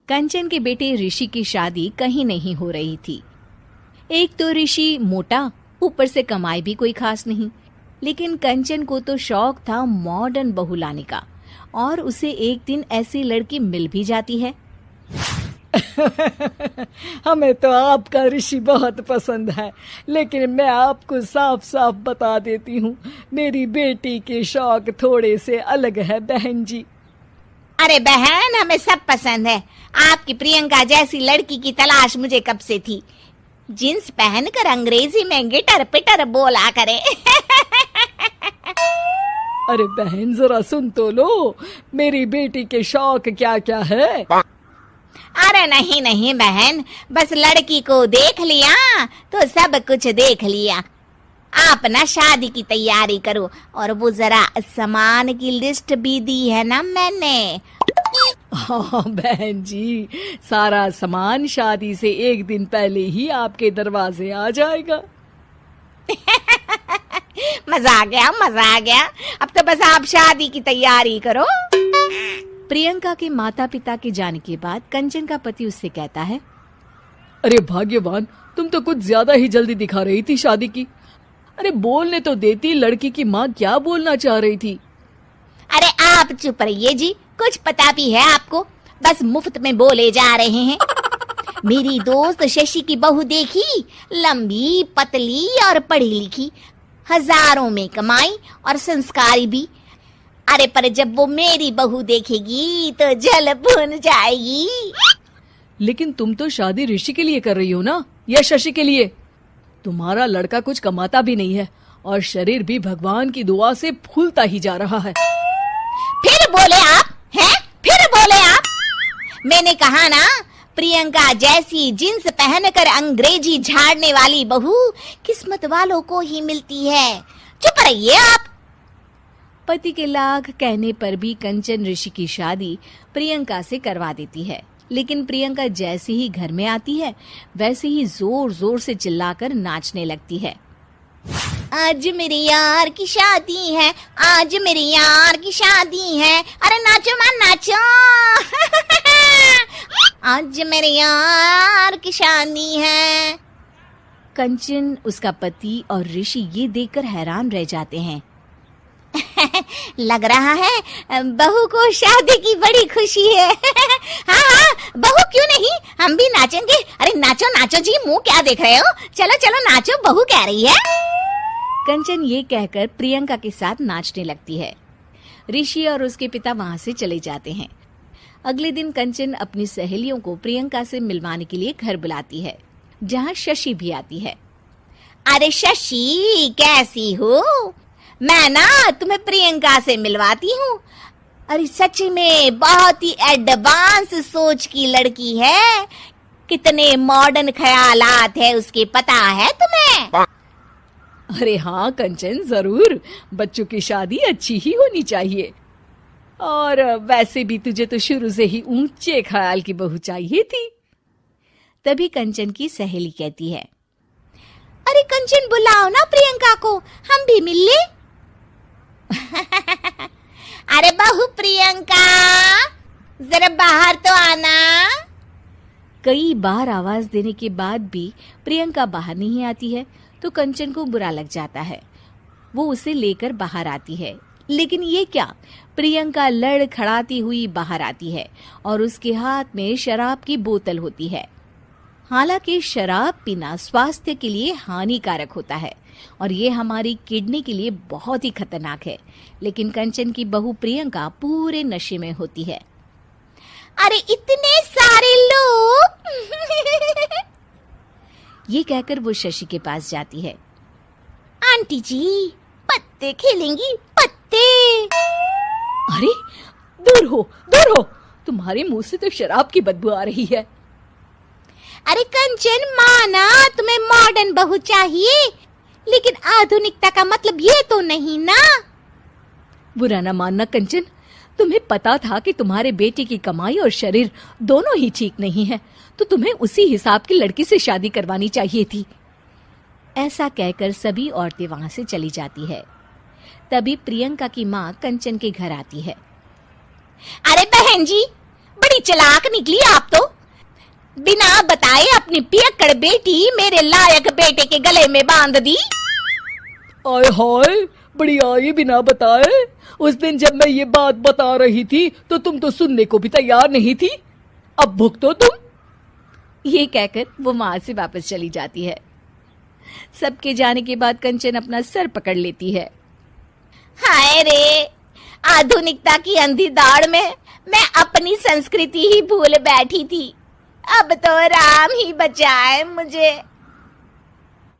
कंचन के बेटे ऋषि की शादी कहीं नहीं हो रही थी। एक तो ऋषि मोटा, ऊपर से कमाई भी कोई खास नहीं। लेकिन कंचन को तो शौक था मॉडर्न बहू लाने का, और उसे एक दिन ऐसी लड़की मिल भी जाती है। हमें तो आपका ऋषि बहुत पसंद है, लेकिन मैं आपको साफ साफ बता देती हूँ, मेरी बेटी के शौक थोड़े से अलग है बहन जी। अरे बहन, हमें सब पसंद है। आपकी प्रियंका जैसी लड़की की तलाश मुझे कब से थी। जींस पहनकर अंग्रेजी में गिटर पिटर बोला करे। अरे बहन, जरा सुन तो लो, मेरी बेटी के शौक क्या क्या है। अरे नहीं नहीं बहन, बस लड़की को देख लिया तो सब कुछ देख लिया। आप ना शादी की तैयारी करो, और वो जरा सामान की लिस्ट भी दी है ना मैंने। हाँ बहन जी, सारा सामान शादी से एक दिन पहले ही आपके दरवाजे आ जाएगा। मजा आ गया। अब तो बस आप शादी की तैयारी करो। प्रियंका के माता पिता के जाने के बाद कंचन का पति उससे कहता है, अरे भाग्यवान, तुम तो कुछ ज्यादा ही जल्दी दिखा रही थी शादी की। अरे बोलने तो देती, लड़की की माँ क्या बोलना चाह रही थी। अरे आप चुप रहिए जी, कुछ पता भी है आपको, बस मुफ्त में बोले जा रहे हैं। मेरी दोस्त शशि की बहू देखी, लंबी पतली और पढ़ी लिखी, हजारों में कमाई और संस्कारी भी। अरे पर जब वो मेरी बहू देखेगी तो जल भुन जाएगी। लेकिन तुम तो शादी ऋषि के लिए कर रही हो ना, या शशि के लिए? तुम्हारा लड़का कुछ कमाता भी नहीं है, और शरीर भी भगवान की दुआ से फूलता ही जा रहा है। फिर बोले आप हैं? फिर बोले आप? मैंने कहा ना, प्रियंका जैसी जींस पहनकर अंग्रेजी झाड़ने वाली बहू किस्मत वालों को ही मिलती है। चुप रहिए आप। पति के लाख कहने पर भी कंचन ऋषि की शादी प्रियंका से करवा देती है। लेकिन प्रियंका जैसे ही घर में आती है, वैसे ही जोर जोर से चिल्लाकर नाचने लगती है। आज मेरे यार की शादी है, आज मेरे यार की शादी है, अरे नाचो मां नाचो। आज मेरे यार की शादी है। कंचन, उसका पति और ऋषि ये देखकर हैरान रह जाते हैं। लग रहा है बहू को शादी की बड़ी खुशी है। हाँ, बहू क्यों नहीं, हम भी नाचेंगे। अरे नाचो नाचो जी, मुंह क्या देख रहे हो, चलो चलो नाचो, बहू कह रही है। कंचन ये कहकर प्रियंका के साथ नाचने लगती है। ऋषि और उसके पिता वहां से चले जाते हैं। अगले दिन कंचन अपनी सहेलियों को प्रियंका से मिलवाने के लिए घर बुलाती है, जहाँ शशि भी आती है। अरे शशि, कैसी हो? मैं ना तुम्हें प्रियंका से मिलवाती हूँ। अरे सच में बहुत ही एडवांस सोच की लड़की है, कितने मॉडर्न ख्यालात है उसके, पता है तुम्हें? अरे हाँ कंचन, जरूर, बच्चों की शादी अच्छी ही होनी चाहिए। और वैसे भी तुझे तो शुरू से ही ऊंचे ख्याल की बहू चाहिए थी। तभी कंचन की सहेली कहती है, अरे कंचन, बुलाओ ना प्रियंका को, हम भी मिल ले। अरे बहू प्रियंका, जरा बाहर तो आना। कई बार आवाज देने के बाद भी प्रियंका बाहर नहीं आती है, तो कंचन को बुरा लग जाता है। वो उसे लेकर बाहर आती है, लेकिन ये क्या, प्रियंका लड़खड़ाती हुई बाहर आती है और उसके हाथ में शराब की बोतल होती है। हालांकि शराब पीना स्वास्थ्य के लिए हानिकारक होता है और ये हमारी किडनी के लिए बहुत ही खतरनाक है, लेकिन कंचन की बहू प्रियंका पूरे नशे में होती है। अरे इतने सारे लोग। ये कहकर वो शशि के पास जाती है। आंटी जी, पत्ते खेलेंगी, पत्ते। अरे दूर हो, तुम्हारे मुंह से तो शराब की बदबू आ रही है। अरे कंचन, माना तुम्हें मॉडर्न बहू चाहिए, लेकिन आधुनिकता का मतलब ये तो नहीं ना। बुरा ना मानना कंचन, तुम्हें पता था कि तुम्हारे बेटे की कमाई और शरीर दोनों ही ठीक नहीं है, तो तुम्हें उसी हिसाब की लड़की से शादी करवानी चाहिए थी। ऐसा कहकर सभी औरतें वहां से चली जाती है। तभी प्रियंका की माँ कंचन के घर आती है। अरे बहन जी, बड़ी बड़ी चालाक निकली आप तो। बिना बताए अपनी पियक्कड़ बेटी मेरे लायक बेटे के गले में बांध दी। आय हाय, बड़ी आई बिना बताए। उस दिन जब मैं ये बात बता रही थी तो तुम तो सुनने को भी तैयार नहीं थी। अब भुगतो तुम। ये कहकर वो वहां से वापस चली जाती है। सबके जाने के बाद कंचन अपना सर पकड़ लेती है। हाय रे, आधुनिकता की अंधी दौड़ में मैं अपनी संस्कृति ही भूल बैठी थी। अब तो राम ही बचाए मुझे।